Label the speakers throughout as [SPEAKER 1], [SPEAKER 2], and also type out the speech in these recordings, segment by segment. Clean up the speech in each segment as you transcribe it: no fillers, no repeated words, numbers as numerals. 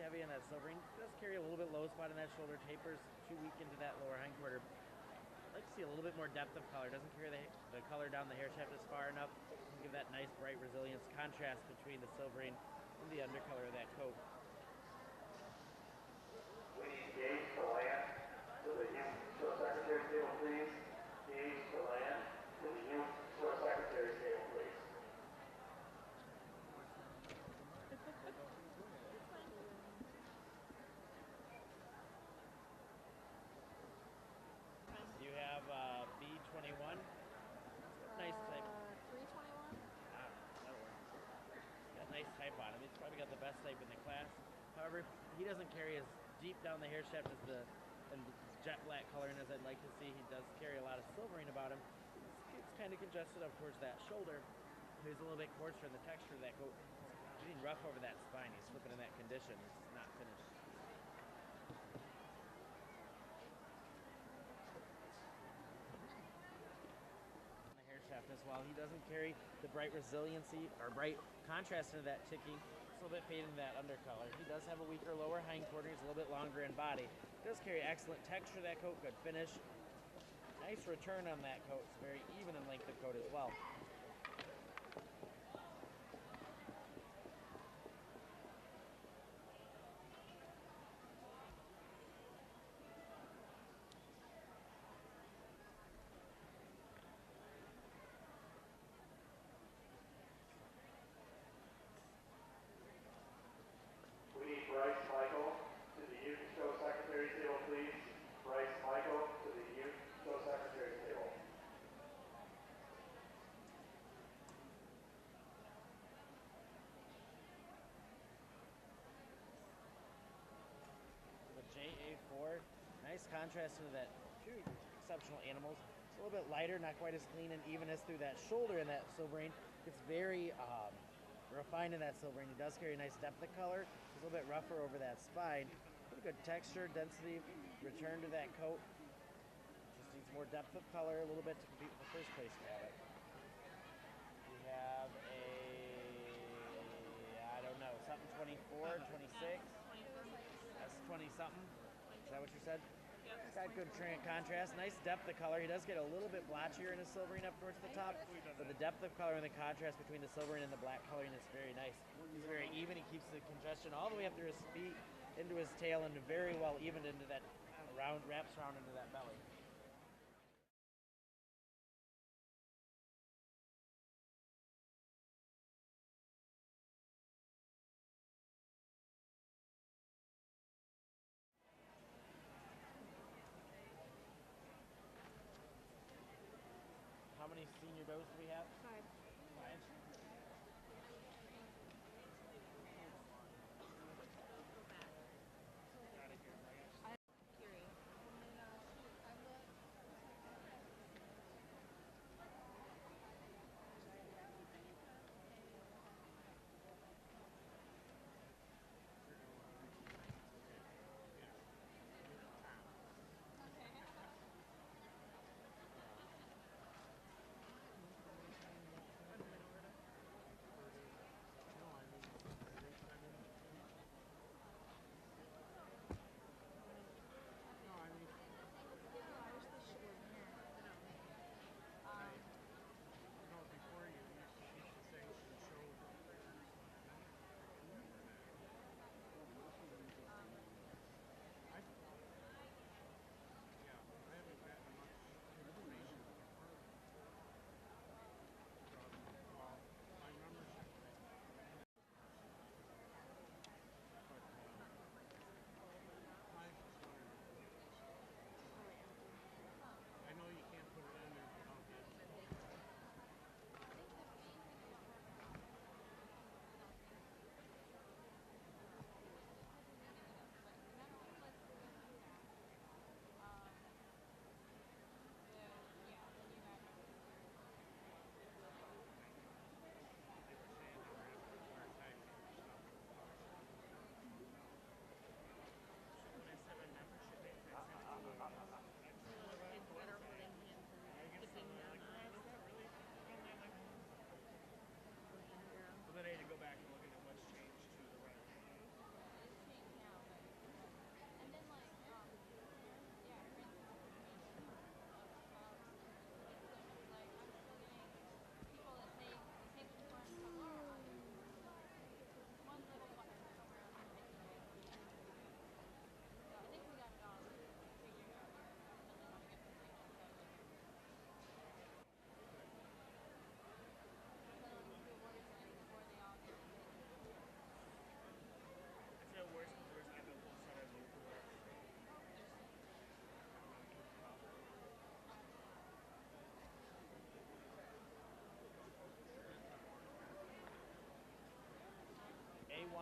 [SPEAKER 1] heavy on that silvering. It does carry a little bit low spot in that shoulder, tapers too weak into that lower hindquarter. I'd like to see a little bit more depth of color. Doesn't carry the color down the hair shaft as far enough. Doesn't give that nice bright resilience contrast between the silvering and the undercolor of that coat.
[SPEAKER 2] We need gauge to land to the show secretary's table, please. Gauge to land to the show secretary's table, please.
[SPEAKER 1] You have B21. Nice type.
[SPEAKER 3] 321?
[SPEAKER 1] That'll work. Got nice type on him. He's probably got the best type in the class. However, he doesn't carry as deep down the hair shaft as the jet black coloring as I'd like to see. He does carry a lot of silvering about him. It's kind of congested up towards that shoulder. He's a little bit coarser in the texture of that coat. It's getting rough over that spine. He's flipping in that condition. It's not finished. Hair shaft as well. He doesn't carry the bright resiliency or bright contrast into that ticking. It's a little bit fading that undercolor. He does have a weaker lower hindquarter. He's a little bit longer in body. He does carry excellent texture of that coat, good finish. Nice return on that coat. It's very even in length of coat as well.
[SPEAKER 2] We need Bryce Michael to the youth show secretary's table, please. Bryce Michael to the youth show secretary's table.
[SPEAKER 1] The JA4, nice contrast into that. Two exceptional animals. It's a little bit lighter, not quite as clean and even as through that shoulder in that silvering. It's very refined in that silvering. He does carry a nice depth of color. It's a little bit rougher over that spine. Pretty good texture, density, return to that coat. Just needs more depth of color a little bit to compete with the first place cabin. We have I don't know, something 24, 26. That's 20 something. Is that what you said?
[SPEAKER 3] Yep.
[SPEAKER 1] He's got good contrast, nice depth of color. He does get a little bit blotchier in his silvering up towards the top, but the depth of color and the contrast between the silvering and the black coloring is very nice. He's very even. He keeps the congestion all the way up through his feet, into his tail, and very well evened into that round, wraps around into that belly. How many senior does do we have?
[SPEAKER 3] 5.
[SPEAKER 1] 5. Out of here, right?
[SPEAKER 3] Curie.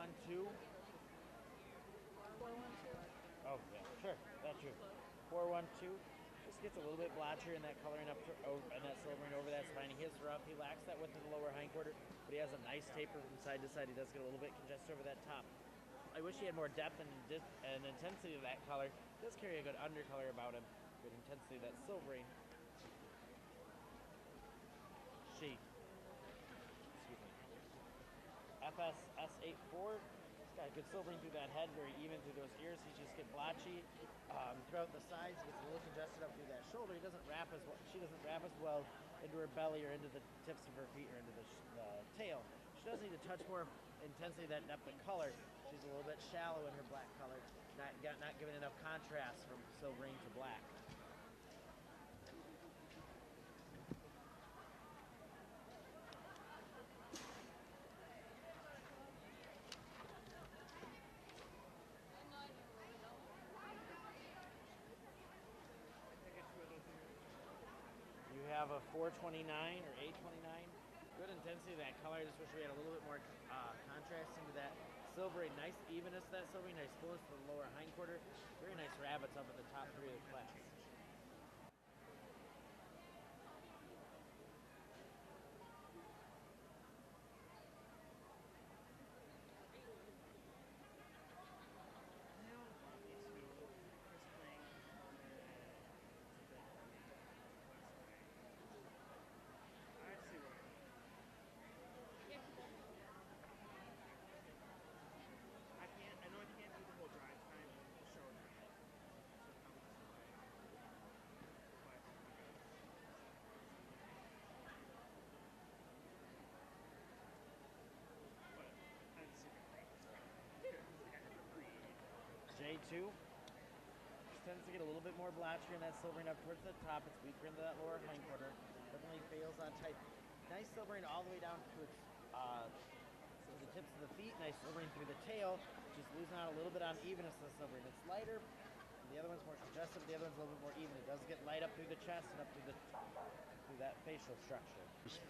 [SPEAKER 1] 412.
[SPEAKER 3] 412.
[SPEAKER 1] Oh, yeah, sure, that's true. 412. Just gets a little bit blotchier in that coloring up to, and that silvering over that's fine. He hits rough. He lacks that width in the lower hindquarter, but he has a nice taper from side to side. He does get a little bit congested over that top. I wish he had more depth and intensity of that color. He does carry a good undercolor about him. Good intensity of that silvering. She. Excuse me. FSS84. He's got good silvering through that head, very even through those ears. He just get blotchy throughout the sides. He gets a little congested up through that shoulder. He doesn't wrap as well. She doesn't wrap as well into her belly or into the tips of her feet or into the tail. She does need to touch more intensity of that depth of color. She's a little bit shallow in her black color, not giving enough contrast from silvering to black. You have a 429 or 829. Good intensity of that color. I just wish we had a little bit more contrast into that silvery, nice evenness to that silvery, nice fullness to the lower hindquarter. Very nice rabbits up at the top three of the class. J2 tends to get a little bit more blotchier in that silvering up towards the top. It's weaker into that lower hindquarter. Definitely fails on type. Nice silvering all the way down to its the tips of the feet. Nice silvering through the tail. Just losing out a little bit on evenness of the silvering. It's lighter. The other one's more congested. The other one's a little bit more even. It does get light up through the chest and up through that facial structure. It's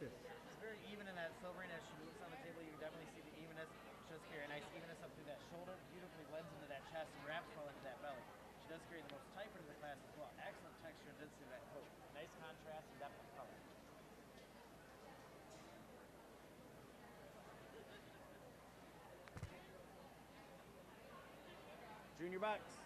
[SPEAKER 1] very even in that silvering. As she moves on the table, you can definitely see the evenness. She does carry a nice evenness up through that shoulder. Beautifully blends into that chest and wraps well into that belly. She does carry the most typer to the class as well. Excellent texture and density of that coat. Nice contrast and depth of color. Junior bucks.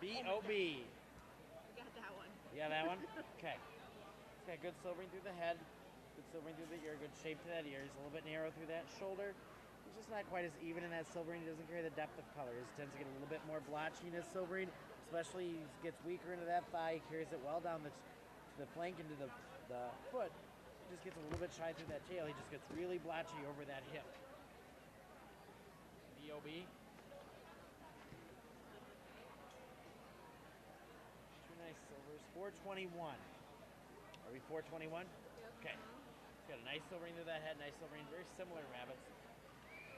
[SPEAKER 1] B.O.B.
[SPEAKER 3] We got that one.
[SPEAKER 1] Yeah, that one? Okay. It's got good silvering through the head, good silvering through the ear, good shape to that ear. He's a little bit narrow through that shoulder. He's just not quite as even in that silvering. He doesn't carry the depth of color. He tends to get a little bit more blotchy in his silvering, especially he gets weaker into that thigh. He carries it well down to the flank into the foot. He just gets a little bit shy through that tail. He just gets really blotchy over that hip. B.O.B. Nice silvers. 421. Are we 421?
[SPEAKER 3] Yep.
[SPEAKER 1] Okay. It's got a nice silvering through that head, nice silvering, very similar rabbits.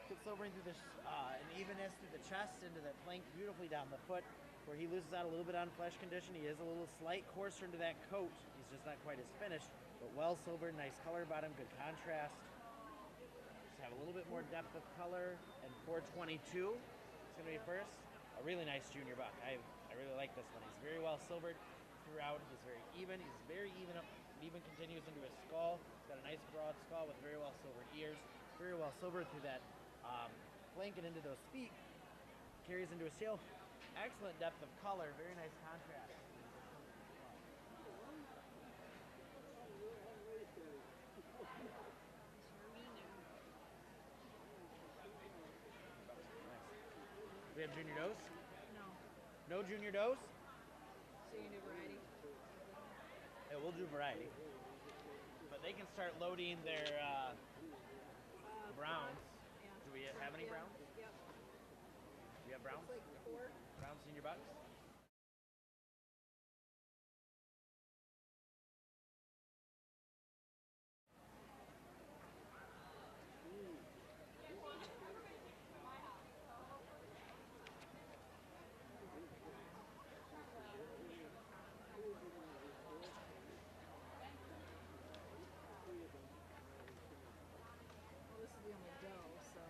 [SPEAKER 1] Gets sobering through this an evenness through the chest into the flank, beautifully down the foot, where he loses out a little bit on flesh condition. He is a little slight coarser into that coat. He's just not quite as finished, but well silvered, nice color bottom, good contrast. Just have a little bit more depth of color. And 422 is going to be first. A really nice junior buck. I really like this one. He's very well silvered throughout. He's very even. He's very even continues into his skull. He's got a nice broad skull with very well silvered ears. Very well silvered through that flank and into those feet. Carries into his tail. Excellent depth of color. Very nice contrast. We have junior does?
[SPEAKER 3] No.
[SPEAKER 1] No junior does?
[SPEAKER 3] So you do variety?
[SPEAKER 1] Yeah, we'll do variety. But they can start loading their browns.
[SPEAKER 3] Yeah.
[SPEAKER 1] Do we have any browns?
[SPEAKER 3] Yep.
[SPEAKER 1] We have browns?
[SPEAKER 3] Like 4.
[SPEAKER 1] Brown senior bucks?
[SPEAKER 3] Well, this is the only dough, so.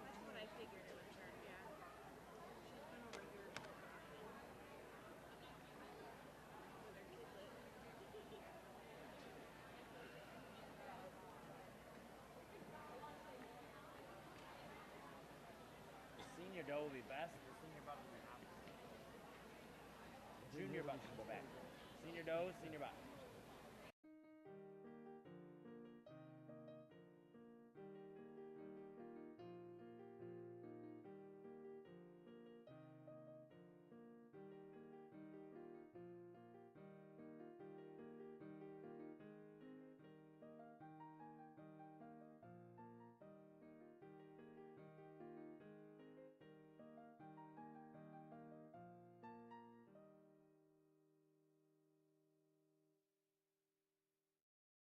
[SPEAKER 3] That's what I figured it was her, yeah. She's been over here with her kidlet.
[SPEAKER 1] Senior doe will be best. The senior buck will be opposite. Junior buck will go back. Senior doe, senior buck.